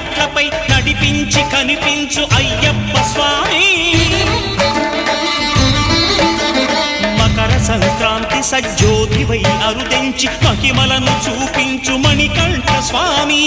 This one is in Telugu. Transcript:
మెట్లపై నడిపించి కనిపించు అయ్యప్ప స్వామి మకర సంక్రాంతి సజ్జోతివై అరుదెంచి మహిమలను చూపించు మణికంఠ స్వామి